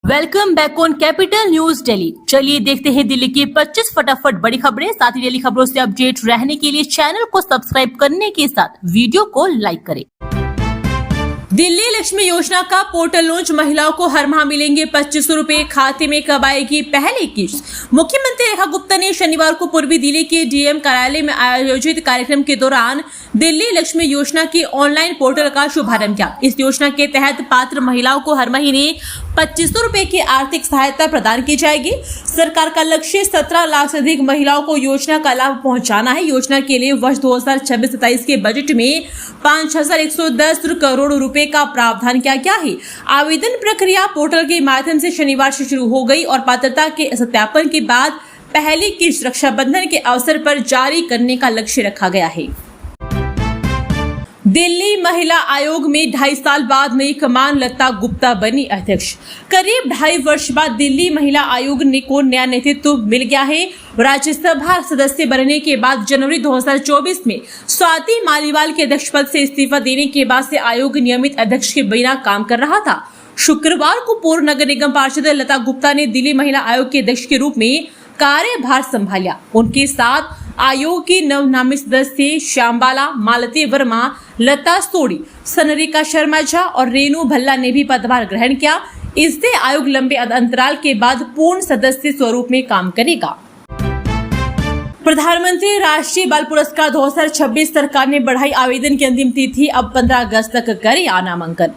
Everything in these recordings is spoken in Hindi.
Welcome back on capital news Delhi. चलिए देखते हैं दिल्ली की 25 फटाफट बड़ी खबरें। साथ ही डेली खबरों से अपडेट रहने के लिए चैनल को सब्सक्राइब करने के साथ वीडियो को लाइक करें। दिल्ली लक्ष्मी योजना का पोर्टल लॉन्च। महिलाओं को हर माह मिलेंगे 2500 रुपए, खाते में कब आएगी पहली किस्त। मुख्यमंत्री रेखा गुप्ता ने शनिवार को पूर्वी दिल्ली के डीएम कार्यालय में आयोजित कार्यक्रम के दौरान दिल्ली लक्ष्मी योजना की ऑनलाइन पोर्टल का शुभारंभ किया। इस योजना के तहत पात्र महिलाओं को हर महीने 2500 रुपए की आर्थिक सहायता प्रदान की जाएगी। सरकार का लक्ष्य 17 लाख से अधिक महिलाओं को योजना का लाभ पहुंचाना है। योजना के लिए वर्ष 2026-27 के बजट में 5110 करोड़ रुपए का प्रावधान किया गया है। आवेदन प्रक्रिया पोर्टल के माध्यम से शनिवार से शुरू हो गई और पात्रता के सत्यापन के बाद पहली किस्त रक्षाबंधन के अवसर पर जारी करने का लक्ष्य रखा गया है। दिल्ली महिला आयोग में 2.5 साल बाद नई कमान लता गुप्ता बनी अध्यक्ष। करीब 2.5 वर्ष बाद दिल्ली महिला आयोग को नया नेतृत्व मिल गया है। राज्यसभा सदस्य बनने के बाद जनवरी 2024 में स्वाति मालीवाल के अध्यक्ष पद से इस्तीफा देने के बाद से आयोग नियमित अध्यक्ष के बिना काम कर रहा था। शुक्रवार को पूर्व नगर निगम पार्षद लता गुप्ता ने दिल्ली महिला आयोग के अध्यक्ष के रूप में कार्यभार संभाला। उनके साथ आयोग की नवनामित सदस्य श्यामबाला, मालती वर्मा, लता सोडी, सनरिका शर्मा झा और रेणु भल्ला ने भी पदभार ग्रहण किया। इससे आयोग लंबे अंतराल के बाद पूर्ण सदस्य स्वरूप में काम करेगा। प्रधानमंत्री राष्ट्रीय बाल पुरस्कार 2026 सरकार ने बढ़ाई आवेदन की अंतिम तिथि, अब 15 अगस्त तक करें नामांकन।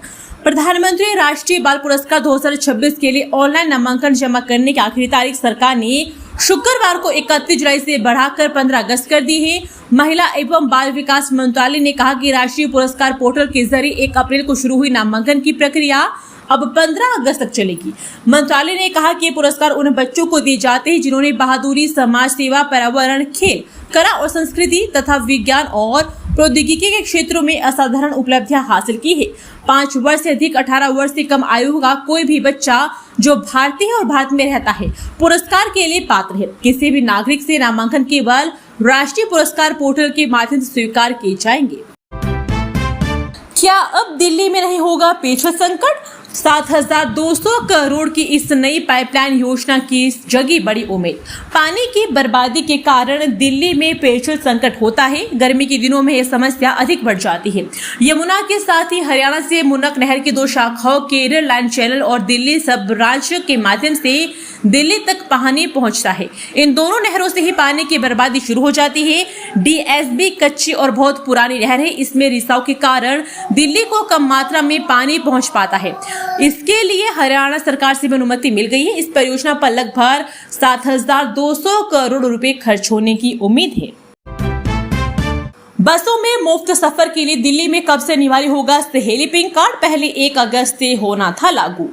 प्रधानमंत्री राष्ट्रीय बाल पुरस्कार 2026 के लिए ऑनलाइन नामांकन जमा करने की आखिरी तारीख सरकार ने शुक्रवार को 31 जुलाई से बढ़ाकर 15 अगस्त कर दी है। महिला एवं बाल विकास मंत्रालय ने कहा कि राष्ट्रीय पुरस्कार पोर्टल के जरिए 1 अप्रैल को शुरू हुई नामांकन की प्रक्रिया अब 15 अगस्त तक चलेगी। मंत्रालय ने कहा कि ये पुरस्कार उन बच्चों को दिए जाते हैं जिन्होंने बहादुरी, समाज सेवा, पर्यावरण, खेल, कला और संस्कृति तथा विज्ञान और प्रौद्योगिकी के क्षेत्रों में असाधारण उपलब्धियां हासिल की है। 5 वर्ष से अधिक 18 वर्ष से कम आयु का कोई भी बच्चा जो भारतीय और भारत में रहता है पुरस्कार के लिए पात्र है। किसी भी नागरिक से नामांकन केवल राष्ट्रीय पुरस्कार पोर्टल के माध्यम से स्वीकार किए जाएंगे। क्या अब दिल्ली में नहीं होगा पेयजल संकट? 7200 करोड़ की इस नई पाइपलाइन योजना की जगी बड़ी उम्मीद। पानी की बर्बादी के कारण दिल्ली में पेयजल संकट होता है। गर्मी के दिनों में यह समस्या अधिक बढ़ जाती है। यमुना के साथ ही हरियाणा से मुन्नक नहर की 2 शाखाओं केरल लाइन चैनल और दिल्ली सब राज्य के माध्यम से दिल्ली तक पानी पहुंचता है। इन दोनों नहरों से ही पानी की बर्बादी शुरू हो जाती है। डीएसबी कच्ची और बहुत पुरानी नहर है। इसमें रिसाव के कारण दिल्ली को कम मात्रा में पानी पहुंच पाता है। इसके लिए हरियाणा सरकार से भी अनुमति मिल गई है। इस परियोजना पर लगभग 7200 करोड़ रुपए खर्च होने की उम्मीद है। बसों में मुफ्त सफर के लिए दिल्ली में कब से अनिवार्य होगा सहेली पिंक कार्ड? पहले 1 अगस्त से होना था लागू।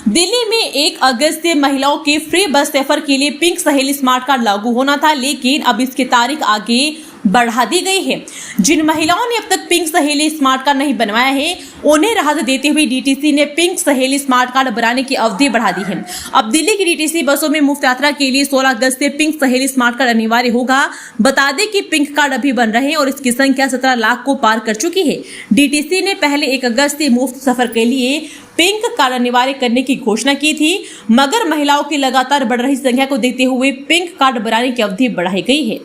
दिल्ली में 1 अगस्त से महिलाओं के फ्री बस सफर के लिए पिंक सहेली स्मार्ट कार्ड लागू होना था, लेकिन अब इसकी तारीख आगे बढ़ा दी गई है। जिन महिलाओं ने अब तक पिंक सहेली स्मार्ट कार्ड नहीं बनवाया है उन्हें राहत देते हुए डीटीसी ने पिंक सहेली स्मार्ट कार्ड बनाने की अवधि बढ़ा दी है। अब दिल्ली की डीटीसी बसों में मुफ्त यात्रा के लिए 16 अगस्त से पिंक सहेली स्मार्ट कार्ड अनिवार्य होगा। बता दें कि पिंक कार्ड अभी बन रहे हैं और इसकी संख्या 17 लाख को पार कर चुकी है। डीटीसी ने पहले 1 अगस्त से मुफ्त सफर के लिए पिंक कार्ड अनिवार्य करने की घोषणा की थी, मगर महिलाओं की लगातार बढ़ रही संख्या को देखते हुए पिंक कार्ड बनाने की अवधि बढ़ाई गई है।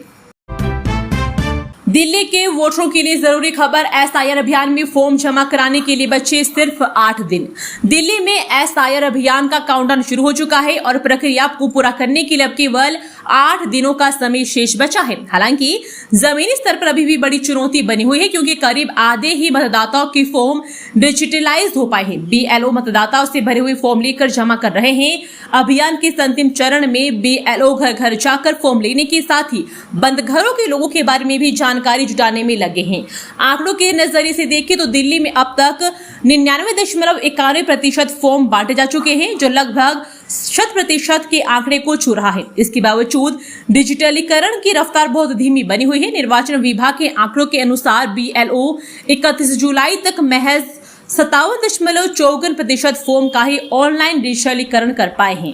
दिल्ली के वोटरों के लिए जरूरी खबर। एसआईआर अभियान में फॉर्म जमा कराने के लिए बचे सिर्फ 8 दिन। दिल्ली में एसआईआर अभियान का काउंटडाउन शुरू हो चुका है और प्रक्रिया को पूरा करने के लिए अब केवल 8 दिनों का समय शेष बचा है। हालांकि जमीनी स्तर पर अभी भी बड़ी चुनौती बनी हुई है, क्योंकि करीब आधे ही मतदाताओं के फॉर्म डिजिटलाइज हो पाए हैं। बीएलओ मतदाताओं से भरे हुए फॉर्म लेकर जमा कर रहे हैं। अभियान के अंतिम चरण में बीएलओ घर घर जाकर फॉर्म लेने के साथ ही बंद घरों के लोगों के बारे में भी जानकारी जुटाने में लगे हैं। आंकड़ों के नजरिए से देखें तो दिल्ली में अब तक 99.91% फॉर्म बांटे जा चुके हैं, जो लगभग 100% के आंकड़े को छू रहा है। इसके बावजूद डिजिटलीकरण की रफ्तार बहुत धीमी बनी हुई है। निर्वाचन विभाग के आंकड़ों के अनुसार बीएलओ 31 जुलाई तक महज 57.54% फॉर्म का ही ऑनलाइन डिजिटलीकरण कर पाए हैं।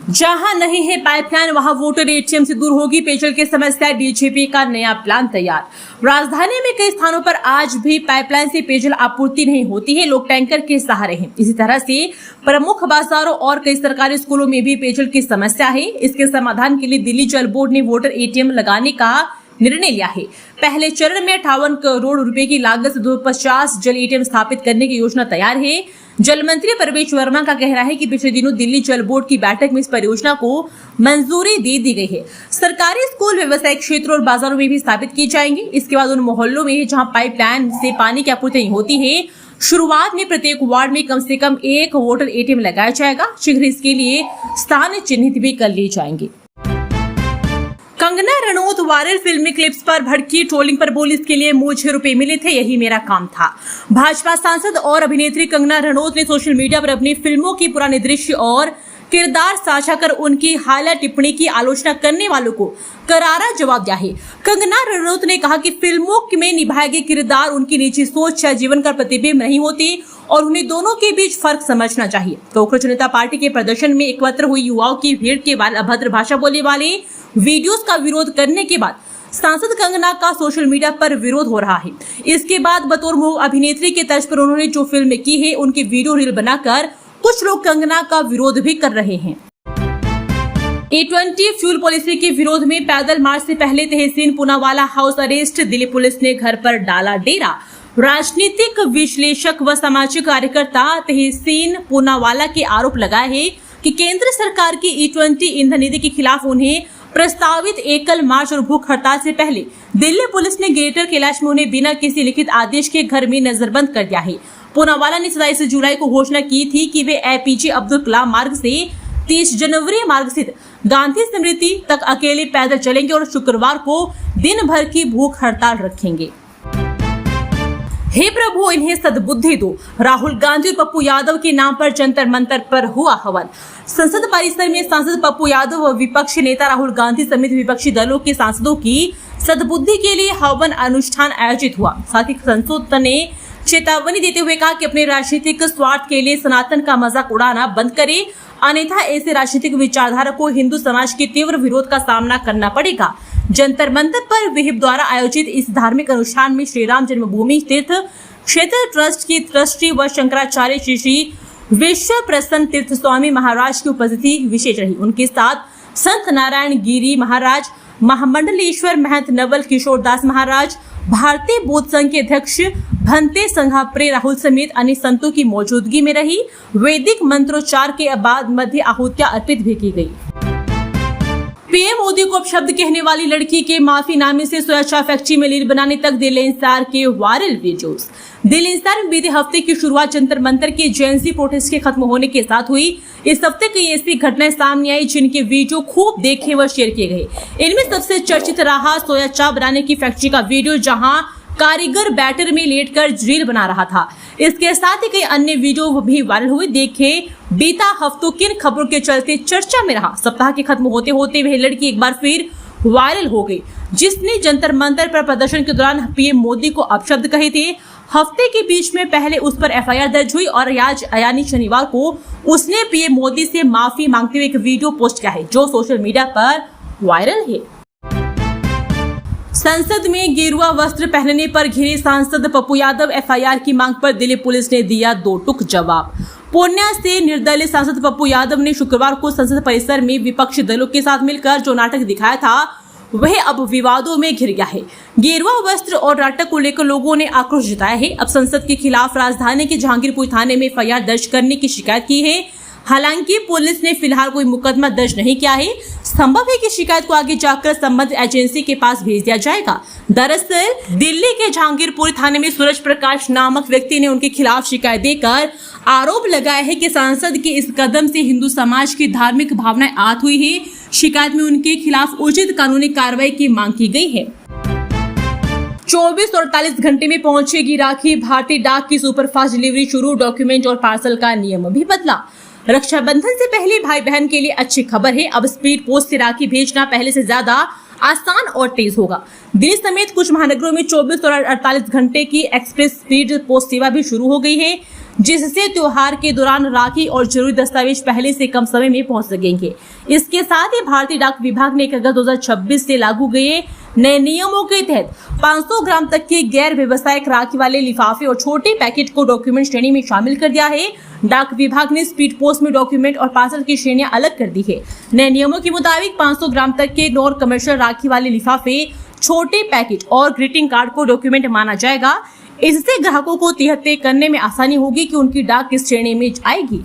जहां नहीं है पाइपलाइन वहां वोटर एटीएम से दूर होगी पेयजल की समस्या। डीजीपी का नया प्लान तैयार। राजधानी में कई स्थानों पर आज भी पाइपलाइन से पेयजल आपूर्ति नहीं होती है, लोग टैंकर के सहारे हैं। इसी तरह से प्रमुख बाजारों और कई सरकारी स्कूलों में भी पेयजल की समस्या है। इसके समाधान के लिए दिल्ली जल बोर्ड ने वोटर एटीएम लगाने का निर्णय लिया है। पहले चरण में 58 करोड़ रुपए की लागत से 250 जल एटीएम स्थापित करने की योजना तैयार है। जल मंत्री परवेश वर्मा का कहना है कि पिछले दिनों दिल्ली जल बोर्ड की बैठक में इस परियोजना को मंजूरी दे दी गई है। सरकारी स्कूल, व्यवसायिक क्षेत्र और बाजारों में भी स्थापित किए जाएंगे। इसके बाद उन मोहल्लों में जहां पाइपलाइन से पानी की आपूर्ति नहीं होती है, शुरुआत में प्रत्येक वार्ड में कम से कम एक वोटर एटीएम लगाया जाएगा। शीघ्र इसके लिए स्थान चिन्हित भी कर लिए जाएंगे। कंगना रनौत वायरल फिल्मी क्लिप्स पर भड़की, ट्रोलिंग पर बोली, इसके लिए मुझे रुपए मिले थे, यही मेरा काम था। भाजपा सांसद और अभिनेत्री कंगना रनौत ने सोशल मीडिया पर अपनी फिल्मों की पुराने दृश्य और किरदार साझा कर उनकी हालिया टिप्पणी की आलोचना करने वालों को करारा जवाब दिया है। कंगना रनौत ने कहा कि फिल्मों में निभाए गए किरदार उनकी निजी सोच या जीवन का प्रतिबिंब नहीं होती और उन्हें दोनों के बीच फर्क समझना चाहिए। कांग्रेस जनता पार्टी के प्रदर्शन में एकत्र हुई युवाओं की भीड़ के बाद अभद्र भाषा बोलने वाले वीडियोस का विरोध करने के बाद सांसद कंगना का सोशल मीडिया पर विरोध हो रहा है। इसके बाद बतौर मूक अभिनेत्री के तर्ज पर उन्होंने जो फिल्म की है उनकी वीडियो रील बनाकर कुछ लोग कंगना का विरोध भी कर रहे हैं। E20 फ्यूल पॉलिसी के विरोध में पैदल मार्च से पहले Tehseen Poonawalla house arrest, Delhi police ने घर पर डाला डेरा। राजनीतिक विश्लेषक व सामाजिक कार्यकर्ता तहसीन पूनावाला के आरोप लगाए हैं कि केंद्र सरकार की E20 ईंधन नीति के खिलाफ उन्हें प्रस्तावित एकल मार्च और भूख हड़ताल से पहले दिल्ली पुलिस ने ग्रेटर कैलाश में उन्हें बिना किसी लिखित आदेश के घर में नजरबंद कर दिया है। पूनावाला ने 27 जुलाई को घोषणा की थी कि वे APJ अब्दुल कलाम मार्ग से 30 जनवरी मार्ग स्थित गांधी स्मृति तक अकेले पैदल चलेंगे और शुक्रवार को दिन भर की भूख हड़ताल रखेंगे। हे प्रभु, इन्हें सद्बुद्धि दो। राहुल गांधी और पप्पू यादव के नाम पर जंतर मंतर पर हुआ हवन। संसद परिसर में सांसद पप्पू यादव व विपक्षी नेता राहुल गांधी समेत विपक्षी दलों के सांसदों की सद्बुद्धि के लिए हवन अनुष्ठान आयोजित हुआ। साथ ही संसद ने चेतावनी देते हुए कहा कि अपने राजनीतिक स्वार्थ के लिए सनातन का मजाक उड़ाना बंद करे, अन्यथा ऐसे राजनीतिक विचारधारा को हिंदू समाज के तीव्र विरोध का सामना करना पड़ेगा। जंतर मंतर पर विहिप द्वारा आयोजित इस धार्मिक अनुष्ठान में श्री राम जन्मभूमि तीर्थ क्षेत्र ट्रस्ट की ट्रस्टी व शंकराचार्य श्री विश्व प्रसन्न तीर्थ स्वामी महाराज की उपस्थिति विशेष रही। उनके साथ संत नारायण गिरी महाराज, महामंडलेश्वर महंत नवल किशोर दास महाराज, भारतीय बौद्ध संघ के अध्यक्ष भंते संघाप्रे राहुल समेत अन्य संतों की मौजूदगी में रही। वैदिक मंत्रोच्चार के बाद मध्य आहुतियां अर्पित भी की गई। पीएम मोदी को अपशब्द कहने वाली लड़की के माफीनामे से सोया फैक्ट्री में लीड बनाने तक दिल्ली इंसार के वायरल वीडियोस। दिल्ली इंसार में बीते हफ्ते की शुरुआत जंतर मंतर के जेएनजी प्रोटेस्ट के खत्म होने के साथ हुई। इस हफ्ते कई ऐसी घटनाएं सामने आई जिनके वीडियो खूब देखे व शेयर किए गए। इनमें सबसे चर्चित रहा सोया चाप बनाने की फैक्ट्री का वीडियो, जहां कारीगर बैटर में लेटकर रील बना रहा था। इसके साथ ही कई अन्य वीडियो भी वायरल हुए। देखे बीता हफ्तों किन खबरों के चलते चर्चा में रहा। सप्ताह के खत्म होते होते वह लड़की एक बार फिर वायरल हो गई, जिसने जंतर मंतर पर प्रदर्शन के दौरान पीएम मोदी को अपशब्द कहे थे। हफ्ते के बीच में पहले उस पर एफआईआर दर्ज हुई और आज यानी शनिवार को उसने पीएम मोदी से माफी मांगते हुए एक वीडियो पोस्ट किया है, जो सोशल मीडिया पर वायरल है। संसद में गेरुआ वस्त्र पहनने पर घिरे सांसद पप्पू यादव, एफआईआर की मांग पर दिल्ली पुलिस ने दिया दो टूक जवाब। पूर्णिया से निर्दलीय सांसद पप्पू यादव ने शुक्रवार को संसद परिसर में विपक्षी दलों के साथ मिलकर जो नाटक दिखाया था वह अब विवादों में घिर गया है। गेरुआ वस्त्र और नाटक को लेकर लोगों ने आक्रोश जताया है। अब संसद के खिलाफ राजधानी के जहांगीरपुर थाने में एफआईआर दर्ज करने की शिकायत की है। हालांकि पुलिस ने फिलहाल कोई मुकदमा दर्ज नहीं किया है। संभव है कि शिकायत को आगे जाकर संबंधित एजेंसी के पास भेज दिया जाएगा। दरअसल दिल्ली के जहांगीरपुर थाने में सूरज प्रकाश नामक व्यक्ति ने उनके खिलाफ शिकायत देकर आरोप लगाया है कि सांसद के इस कदम से हिंदू समाज की धार्मिक भावनाएं आहत हुई है। शिकायत में उनके खिलाफ उचित कानूनी कार्रवाई की मांग की गई है। 24 और 48 घंटे में पहुंचेगी राखी, भारतीय डाक की सुपरफास्ट डिलीवरी शुरू, डॉक्यूमेंट और पार्सल का नियम भी बदला। रक्षाबंधन से पहले भाई बहन के लिए अच्छी खबर है। अब स्पीड पोस्ट से राखी भेजना पहले से ज्यादा आसान और तेज होगा। दिल्ली समेत कुछ महानगरों में 24 और 48 घंटे की एक्सप्रेस स्पीड पोस्ट सेवा भी शुरू हो गई है। जिससे त्योहार के दौरान राखी और जरूरी दस्तावेज पहले से कम समय में पहुंच सकेंगे। इसके साथ ही भारतीय डाक विभाग ने 1 अगस्त 2026 से लागू गए नए नियमों के तहत 500 ग्राम तक के गैर व्यवसायिक राखी वाले लिफाफे और छोटे पैकेट को डॉक्यूमेंट श्रेणी में शामिल कर दिया है। डाक विभाग ने स्पीड पोस्ट में डॉक्यूमेंट और पार्सल की श्रेणियां अलग कर दी है। नए नियमों के मुताबिक 500 ग्राम तक के नॉन कमर्शियल राखी वाले लिफाफे, छोटे पैकेट और ग्रीटिंग कार्ड को डॉक्यूमेंट माना जाएगा। इससे ग्राहकों को तय करने में आसानी होगी कि उनकी डाक किस श्रेणी में आएगी।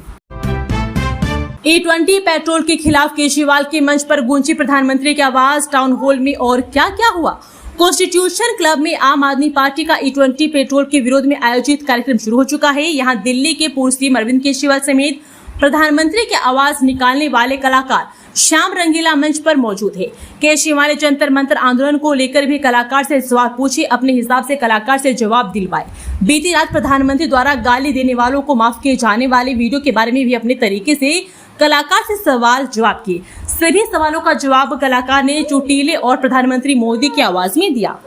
E20 पेट्रोल के खिलाफ केजरीवाल के मंच पर गूंजी प्रधानमंत्री की आवाज। टाउन हॉल में और क्या क्या हुआ। कॉन्स्टिट्यूशन क्लब में आम आदमी पार्टी का E20 पेट्रोल के विरोध में आयोजित कार्यक्रम शुरू हो चुका है। यहाँ दिल्ली के पूर्व सीएम अरविंद केजरीवाल समेत प्रधानमंत्री की आवाज निकालने वाले कलाकार श्याम रंगीला मंच पर मौजूद है। केजरीवाल ने जंतर मंतर आंदोलन को लेकर भी कलाकार से सवाल पूछे, अपने हिसाब से कलाकार से जवाब दिलवाए। बीती रात प्रधानमंत्री द्वारा गाली देने वालों को माफ किए जाने वाले वीडियो के बारे में भी अपने तरीके से कलाकार से सवाल जवाब किए। सभी सवालों का जवाब कलाकार ने चुटीले और प्रधानमंत्री मोदी की आवाज में दिया।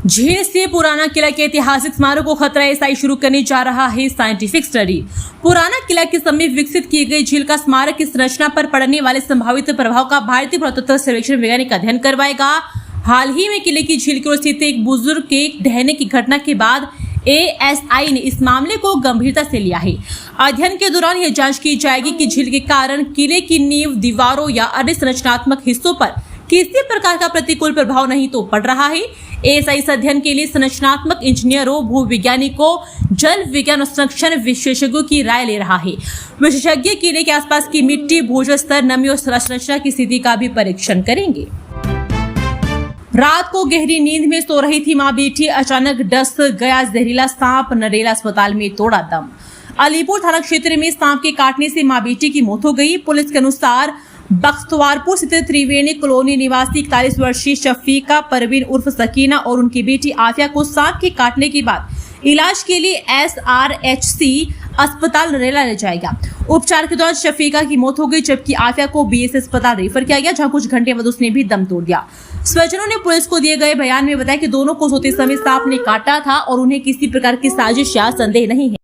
झील से पुराना किला के ऐतिहासिक स्मारक को खतरा एसआई शुरू करने जा रहा है साइंटिफिक स्टडी। पुराना किला के समीप विकसित की गई झील का स्मारक की संरचना पर पड़ने वाले संभावित प्रभाव का भारतीय पुरातत्व सर्वेक्षण वैज्ञानिक अध्ययन करवाएगा। हाल ही में किले की झील की ओर स्थित एक बुजुर्ग के ढहने की घटना के बाद एएसआई ने इस मामले को गंभीरता से लिया है। अध्ययन के दौरान यह जांच की जाएगी कि झील के कारण किले की नींव, दीवारों या अन्य संरचनात्मक हिस्सों पर किसी प्रकार का प्रतिकूल प्रभाव नहीं तो पड़ रहा है। एएसआई इस अध्ययन के लिए संरचनात्मक इंजीनियरों, भूवैज्ञानिकों, जल विज्ञान और संरक्षण विशेषज्ञों की राय ले रहा है। विशेषज्ञ किले के आसपास की मिट्टी, भूजल स्तर, नमी और संरचना की स्थिति का भी परीक्षण करेंगे। रात को गहरी नींद में सो रही थी मां बेटी, अचानक डस गया जहरीला सांप, नरेला अस्पताल में तोड़ा दम। अलीपुर थाना क्षेत्र में सांप के काटने से मां बेटी की मौत हो गई। पुलिस के अनुसार बख्तवारपुर स्थित त्रिवेणी कॉलोनी निवासी 41 वर्षीय शफीका परवीन उर्फ सकीना और उनकी बेटी आफिया को सांप के काटने के बाद इलाज के लिए SRHC अस्पताल नरेला ले जाएगा। उपचार के दौरान शफीका की मौत हो गई, जबकि आफिया को BS अस्पताल रेफर किया गया, जहां कुछ घंटे बाद उसने भी दम तोड़ दिया। स्वजनों ने पुलिस को दिए गए बयान में बताया कि दोनों को सोते समय सांप ने काटा था और उन्हें किसी प्रकार की साजिश या संदेह नहीं है।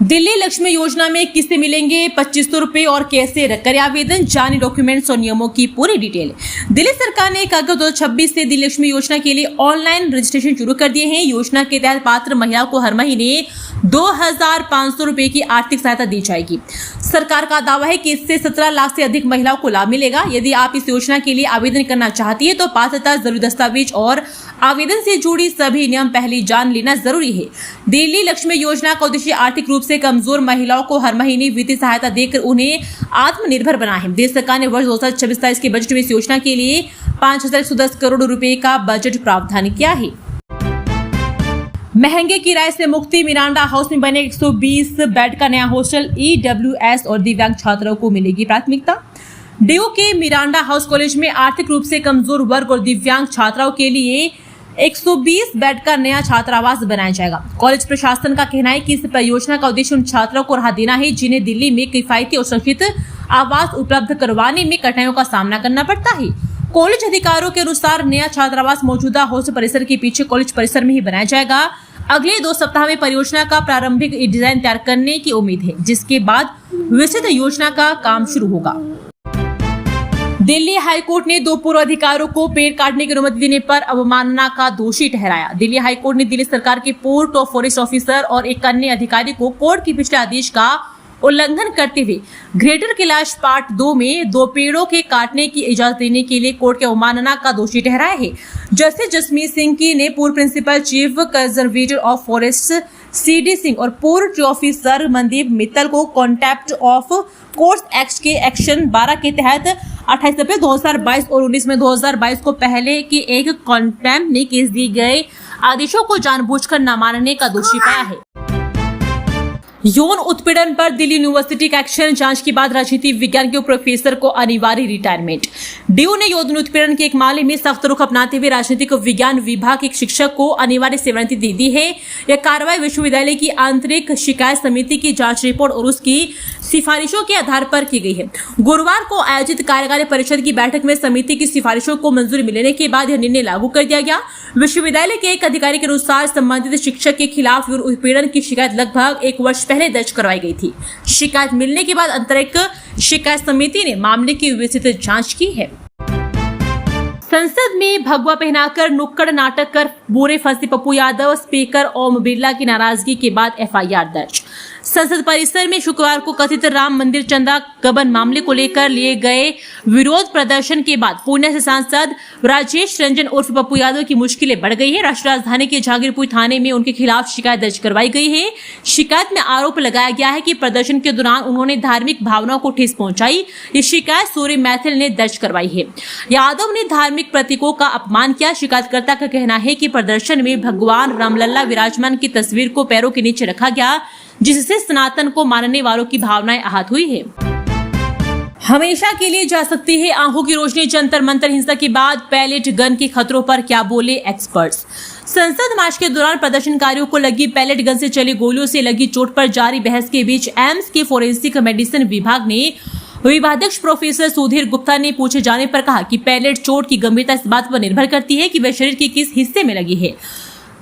दिल्ली लक्ष्मी योजना में किससे मिलेंगे 2500 रुपए और कैसे करें आवेदन, जाने डॉक्यूमेंट्स और नियमों की पूरी डिटेल। दिल्ली सरकार ने 1 अगस्त 2026 से दिल्ली लक्ष्मी योजना के लिए ऑनलाइन रजिस्ट्रेशन शुरू कर दिए हैं। योजना के तहत पात्र महिलाओं को हर महीने 2500 रुपए की आर्थिक सहायता दी जाएगी। सरकार का दावा है कि इससे 17 लाख से अधिक महिलाओं को लाभ मिलेगा। यदि आप इस योजना के लिए आवेदन करना चाहती है तो पात्रता, जरूरी दस्तावेज और आवेदन से जुड़ी सभी नियम पहले जान लेना जरूरी है। दिल्ली लक्ष्मी योजना का उद्देश्य आर्थिक रूप से कमजोर महिलाओं को हर महीने वित्तीय सहायता देकर उन्हें आत्मनिर्भर बनाना है। देश सरकार ने वर्ष 2026 के बजट में इस योजना के लिए 5110 करोड़ रुपए का बजट प्रावधान किया है। महंगे किराए से मुक्ति, मिरांडा हाउस में बने 120 बेड का नया हॉस्टल, EWS और दिव्यांग छात्राओं को मिलेगी प्राथमिकता। डीयू के मिरांडा हाउस कॉलेज में आर्थिक रूप से कमजोर वर्ग और दिव्यांग छात्राओं के लिए 120 बेड का नया छात्रावास बनाया जाएगा। कॉलेज प्रशासन का कहना है कि इस परियोजना का उद्देश्य उन छात्रों को राहत देना है जिन्हें दिल्ली में किफायती और सुरक्षित आवास उपलब्ध करवाने में कठिनाइयों का सामना करना पड़ता है। कॉलेज अधिकारियों के अनुसार नया छात्रावास मौजूदा हॉस्टल परिसर के पीछे कॉलेज परिसर में ही बनाया जाएगा। अगले 2 सप्ताह में परियोजना का प्रारंभिक डिजाइन तैयार करने की उम्मीद है, जिसके बाद विस्तृत योजना का काम शुरू होगा। दिल्ली हाईकोर्ट ने 2 पूर्व अधिकारियों को पेड़ काटने की अनुमति देने पर अवमानना का दोषी ठहराया। दिल्ली हाईकोर्ट ने दिल्ली सरकार के पोर्ट ऑफ फॉरेस्ट ऑफिसर और एक अन्य अधिकारी को कोर्ट के पिछले आदेश का उल्लंघन करते हुए ग्रेटर कैलाश पार्ट 2 में 2 पेड़ों के काटने की इजाजत देने के लिए कोर्ट के अवमानना का दोषी ठहराया है। जस्टिस जसमीत सिंह की ने पूर्व principal chief conservator of forest CD Singh और पूर्व ट्री ऑफिसर मनदीप मित्तल को कॉन्टेम्प्ट ऑफ कोर्ट एक्ट के एक्शन 12 के तहत 28 अप्रैल 2022 और 19 मई 2022 को पहले के एक कॉन्टेम्प्ट में केस दिए गए आदेशों को जानबूझकर न मानने का दोषी पाया है। यौन उत्पीड़न पर दिल्ली यूनिवर्सिटी का एक्शन, जांच के बाद राजनीति विज्ञान के प्रोफेसर को अनिवार्य रिटायरमेंट। डीयू ने यौन उत्पीड़न के एक मामले में सख्त रुख अपनाते हुए राजनीतिक विज्ञान विभाग के एक शिक्षक को अनिवार्य सेवानिवृत्ति दे दी है। यह कार्रवाई विश्वविद्यालय की आंतरिक शिकायत समिति की जांच रिपोर्ट और उसकी सिफारिशों के आधार पर की गई है। गुरुवार को आयोजित कार्यकारी परिषद की बैठक में समिति की सिफारिशों को मंजूरी मिलने के बाद यह निर्णय लागू कर दिया गया। विश्वविद्यालय के एक अधिकारी के अनुसार संबंधित शिक्षक के खिलाफ यौन उत्पीड़न की शिकायत लगभग 1 वर्ष पहले दर्ज करवाई गई थी। शिकायत मिलने के बाद आंतरिक शिकायत समिति ने मामले की विस्तृत जांच की है। संसद में भगवा पहनाकर नुक्कड़ नाटक कर बोरे फंसे पप्पू यादव, स्पीकर ओम बिरला की नाराजगी के बाद एफआईआर दर्ज। संसद परिसर में शुक्रवार को कथित राम मंदिर चंदा गबन मामले को लेकर लिए गए विरोध प्रदर्शन के बाद पूर्णिया से सांसद राजेश रंजन उर्फ पप्पू यादव की मुश्किलें बढ़ गई है। राष्ट्रीय राजधानी के जहांगीरपुर थाने में उनके खिलाफ शिकायत दर्ज करवाई गई है। शिकायत में आरोप लगाया गया है कि प्रदर्शन के दौरान उन्होंने धार्मिक भावनाओं को ठेस पहुंचाई। ये शिकायत सूर्य मैथिल ने दर्ज करवाई है। यादव ने धार्मिक प्रतीकों का अपमान किया। शिकायतकर्ता का कहना है कि प्रदर्शन में भगवान रामलला विराजमान की तस्वीर को पैरों के नीचे रखा गया, जिससे सनातन को मानने वालों की भावनाएं आहत हुई है। हमेशा के लिए जा सकती है आंखों की रोशनी। जंतर मंतर हिंसा के बाद पैलेट गन के खतरों पर क्या बोले एक्सपर्ट्स। संसद मार्च के दौरान प्रदर्शनकारियों को लगी पैलेट गन से चली गोलियों से लगी चोट पर जारी बहस के बीच एम्स के फोरेंसिक मेडिसिन विभाग ने विभागाध्यक्ष प्रोफेसर सुधीर गुप्ता ने पूछे जाने पर कहा कि पैलेट चोट की गंभीरता इस बात पर निर्भर करती है कि वह शरीर के किस हिस्से में लगी है।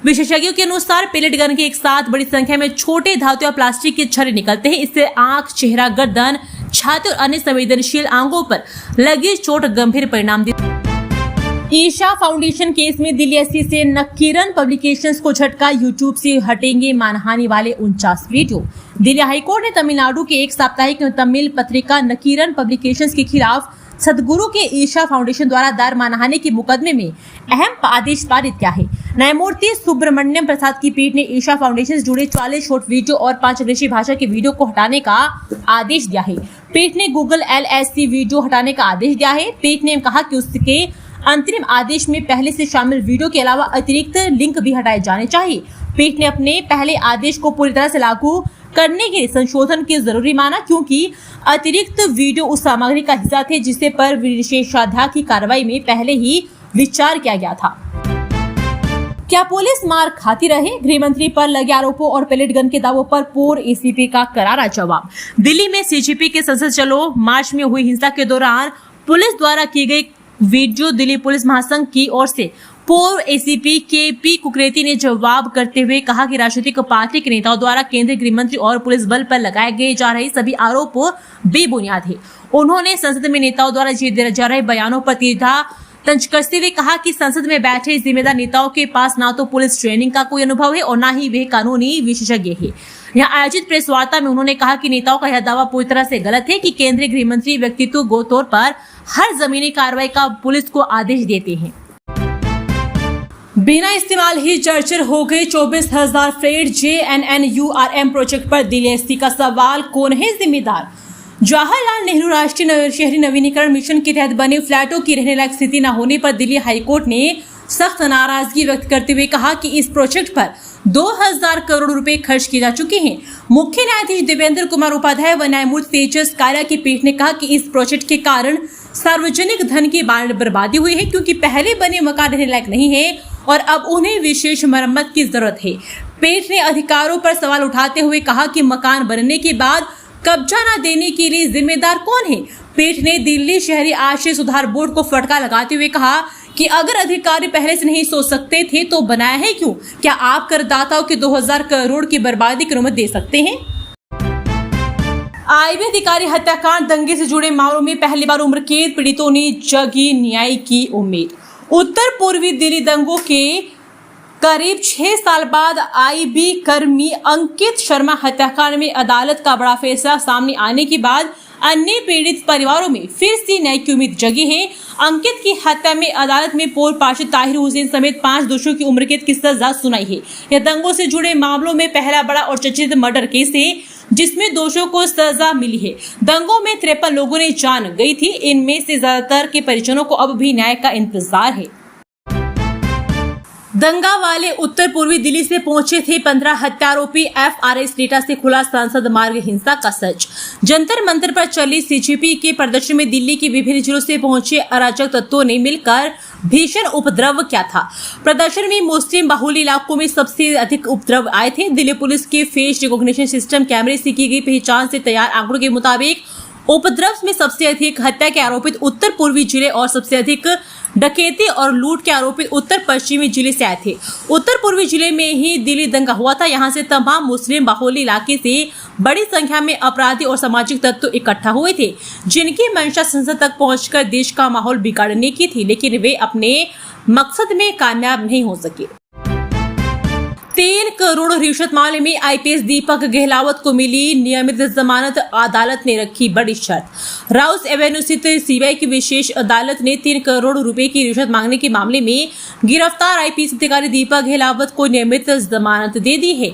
विशेषज्ञों के अनुसार पैलेट गन के एक साथ बड़ी संख्या में छोटे धातु या प्लास्टिक के छर्रे निकलते हैं। इससे आंख, चेहरा, गर्दन, छाती और अन्य संवेदनशील अंगों पर लगी चोट गंभीर परिणाम देती। ईशा फाउंडेशन केस में दिल्ली एससी से नकीरन पब्लिकेशंस को झटका। यूट्यूब से हटेंगे मानहानि वाले 49 वीडियो। दिल्ली हाईकोर्ट ने तमिलनाडु के एक साप्ताहिक तमिल पत्रिका नकीरन पब्लिकेशंस के खिलाफ सदगुरु के ईशा फाउंडेशन द्वारा दायर मानहानि के मुकदमे में अहम आदेश पारित किया है। न्यायमूर्ति सुब्रमण्यम प्रसाद की पीठ ने ईशा फाउंडेशन से जुड़े 40 शॉर्ट वीडियो और 5 अंग्रेजी भाषा के वीडियो को हटाने का आदेश दिया है। पीठ ने गूगल LLC वीडियो हटाने का आदेश दिया है। पीठ ने कहा कि उसके अंतरिम आदेश में पहले से शामिल वीडियो के अलावा अतिरिक्त लिंक भी हटाए जाने चाहिए। पीठ ने अपने पहले आदेश को पूरी तरह से लागू करने के संशोधन की जरूरी माना, क्योंकि अतिरिक्त वीडियो उस सामग्री का हिस्सा थे जिसे पर विशेषाधिकार की कार्रवाई में पहले ही विचार किया गया था। क्या पुलिस मार खाती रहे? गृह मंत्री पर लगे आरोपों और पैलेट गन के दावों पर पूर्व एसीपी का करारा जवाब। दिल्ली में सीजीपी के संसद चलो मार्च में हुई हिंसा के दौरान पुलिस द्वारा की गई वीडियो दिल्ली पुलिस महासंघ की ओर से पूर्व एसीपी केपी कुकरेती ने जवाब करते हुए कहा कि राजनीतिक पार्टी के नेताओं द्वारा केंद्रीय गृह मंत्री और पुलिस बल पर लगाए गए जा रहे सभी आरोप बेबुनियाद है। उन्होंने संसद में नेताओं द्वारा दिए जा रहे बयानों पर तीव्रता तंज कसते हुए कहा कि संसद में बैठे जिम्मेदार नेताओं के पास ना तो पुलिस ट्रेनिंग का कोई अनुभव है और ना ही वे कानूनी विशेषज्ञ है। यहाँ आयोजित प्रेस वार्ता में उन्होंने कहा कि नेताओं का यह दावा पूरी तरह से गलत है कि केंद्रीय गृह मंत्री व्यक्तित्व तौर पर हर जमीनी कार्रवाई का पुलिस को आदेश देते हैं। बिना इस्तेमाल ही जर्जर हो गए 24,000 फ्लैट। JNNURM प्रोजेक्ट पर दिल्ली एससी का सवाल, कौन है जिम्मेदार? जवाहरलाल नेहरू राष्ट्रीय शहरी नवीनीकरण मिशन के तहत बने फ्लैटों की रहने लायक स्थिति न होने पर दिल्ली हाईकोर्ट ने सख्त नाराजगी व्यक्त करते हुए कहा कि इस प्रोजेक्ट पर 2000 करोड़ रुपए खर्च किए जा चुके हैं। मुख्य न्यायाधीश देवेंद्र कुमार उपाध्याय व न्यायमूर्ति तेजस कालिया की पीठ ने कहा कि इस प्रोजेक्ट के कारण सार्वजनिक धन की बर्बादी हुई है, क्योंकि पहले बने मकान रहने लायक नहीं है और अब उन्हें विशेष मरम्मत की जरूरत है। पीठ ने अधिकारों पर सवाल उठाते हुए कहा कि मकान बनने के बाद कब्जा न देने के लिए जिम्मेदार कौन है? पीठ ने दिल्ली शहरी आश्रय सुधार बोर्ड को फटकार लगाते हुए कहा कि अगर अधिकारी पहले से नहीं सोच सकते थे तो बनाया है क्यों? क्या आप करदाताओं के 2000 करोड़ की बर्बादी की अनुमति दे सकते हैं? आईबी अधिकारी हत्याकांड दंगे से जुड़े मामलों में पहली बार उम्र कैद, पीड़ितों ने जगी न्याय की उम्मीद। उत्तर पूर्वी दिल्ली दंगों के करीब 6 साल बाद आईबी कर्मी अंकित शर्मा हत्याकांड में अदालत का बड़ा फैसला सामने आने के बाद अन्य पीड़ित परिवारों में फिर से न्याय की उम्मीद जगी है। अंकित की हत्या में अदालत में पूर्व पार्षद ताहिर हुसैन समेत 5 दोषियों की उम्र कैद की सजा सुनाई है। यह दंगों से जुड़े मामलों में पहला बड़ा और चर्चित मर्डर केस है जिसमें दोषियों को सजा मिली है। दंगों में 53 लोगों ने जान गई थी। इनमें से ज्यादातर के परिजनों को अब भी न्याय का इंतजार है। दंगा वाले उत्तर पूर्वी दिल्ली से पहुंचे थे 15 हत्यारोपी। FRS डेटा से खुला सांसद मार्ग हिंसा का सच। जंतर मंतर पर चली सीजीपी के प्रदर्शन में दिल्ली के विभिन्न जिलों से पहुंचे अराजक तत्वों ने मिलकर भीषण उपद्रव किया था। प्रदर्शन में मुस्लिम बाहुल इलाकों में सबसे अधिक उपद्रव आए थे। दिल्ली पुलिस के फेस रिकॉग्निशन सिस्टम कैमरे से की गई पहचान से तैयार आंकड़ों के मुताबिक उपद्रव में सबसे अधिक हत्या के आरोपित उत्तर पूर्वी जिले और सबसे अधिक डकैती और लूट के आरोपित उत्तर पश्चिमी जिले से आए थे। उत्तर पूर्वी जिले में ही दिल्ली दंगा हुआ था। यहाँ से तमाम मुस्लिम बाहुल्य इलाके से बड़ी संख्या में अपराधी और सामाजिक तत्व इकट्ठा हुए थे, जिनकी मंशा संसद तक पहुंचकर देश का माहौल बिगाड़ने की थी, लेकिन वे अपने मकसद में कामयाब नहीं हो सके। 3 करोड़ रिश्वत मामले में आईपीएस दीपक गहलावत को मिली नियमित जमानत, अदालत ने रखी बड़ी शर्त। राउस एवेन्यू स्थित सीबीआई की विशेष अदालत ने 3 करोड़ रुपए की रिश्वत मांगने के मामले में गिरफ्तार आईपीएस अधिकारी दीपक गहलावत को नियमित जमानत दे दी है।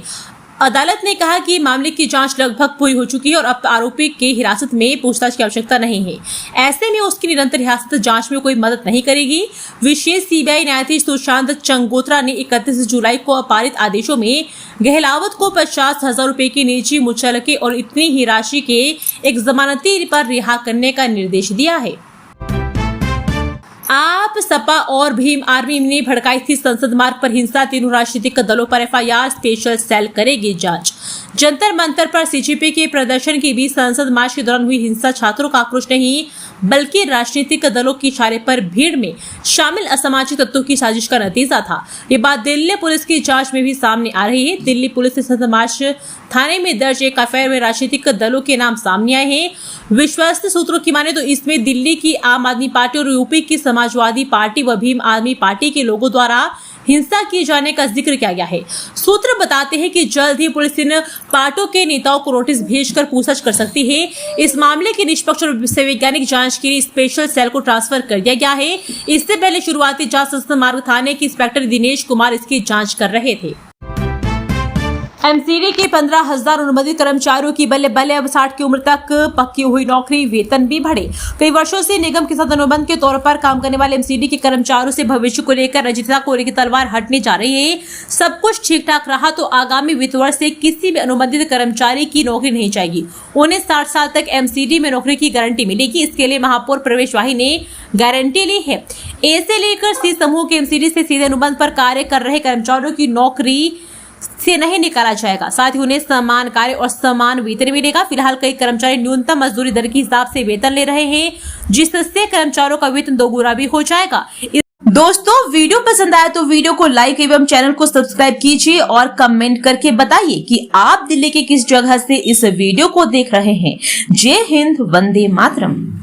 अदालत ने कहा कि मामले की जांच लगभग पूरी हो चुकी है और अब आरोपी के हिरासत में पूछताछ की आवश्यकता नहीं है। ऐसे में उसकी निरंतर हिरासत जांच में कोई मदद नहीं करेगी। विशेष सीबीआई न्यायाधीश सुशांत चंगोत्रा ने 31 जुलाई को पारित आदेशों में गहलावत को 50,000 रुपए की निजी मुचलके और इतनी ही राशि के एक जमानती पर रिहा करने का निर्देश दिया है। आप, सपा और भीम आर्मी ने भड़काई थी संसद मार्ग पर हिंसा, तीनों राजनीतिक दलों पर एफआईआर, स्पेशल सेल करेगी जांच। जंतर मंतर पर सीजेपी के प्रदर्शन के बीच संसद मार्च के दौरान हुई हिंसा छात्रों का आक्रोश नहीं बल्कि राजनीतिक दलों की इशारे पर भीड़ में शामिल असामाजिक तत्वों की साजिश का नतीजा था। ये बात दिल्ली पुलिस की जांच में भी सामने आ रही है। दिल्ली पुलिस ने संसद मार्च थाने में दर्ज एक एफआईआर में राजनीतिक दलों के नाम सामने आए हैं। विश्वस्त सूत्रों की माने तो इसमें दिल्ली की आम आदमी पार्टी और यूपी की समाजवादी पार्टी व भीम आदमी पार्टी के लोगों द्वारा हिंसा किए जाने का जिक्र किया गया है। सूत्र बताते हैं कि जल्द ही पुलिस इन पार्टियों के नेताओं को नोटिस भेजकर पूछताछ कर सकती है। इस मामले की निष्पक्ष और संवैधानिक जांच के लिए स्पेशल सेल को ट्रांसफर कर दिया गया है। इससे पहले शुरुआती जांच संसद मार्ग थाने के इंस्पेक्टर दिनेश कुमार इसकी जांच कर रहे थे। एमसीडी के 15,000 अनुबंधित कर्मचारियों की बल्ले बल्ले अब 60 की उम्र तक पक्की हुई नौकरी, वेतन भी बढ़े। कई वर्षों से निगम के साथ अनुबंध के तौर पर काम करने वाले एमसीडी के कर्मचारियों से भविष्य को लेकर रंजिता कोरे की तलवार हटने जा रही है। सब कुछ ठीक ठाक रहा तो आगामी वित्त वर्ष से किसी भी अनुबंधित कर्मचारी की नौकरी नहीं जाएगी। उन्हें 60 साल तक एमसीडी में नौकरी की गारंटी मिलेगी। इसके लिए महापौर प्रवेश वाही ने गारंटी ली है। ए से लेकर सी समूह के एमसीडी से सीधे अनुबंध पर कार्य कर रहे कर्मचारियों की नौकरी से नहीं निकाला जाएगा। साथ ही उन्हें समान कार्य और समान वेतन मिलेगा। फिलहाल कई कर्मचारी न्यूनतम मजदूरी दर के हिसाब से वेतन ले रहे हैं, जिससे कर्मचारियों का वेतन दोगुना भी हो जाएगा। दोस्तों, वीडियो पसंद आया तो वीडियो को लाइक एवं चैनल को सब्सक्राइब कीजिए और कमेंट करके बताइए कि आप दिल्ली के किस जगह से इस वीडियो को देख रहे हैं। जय हिंद, वंदे मातरम।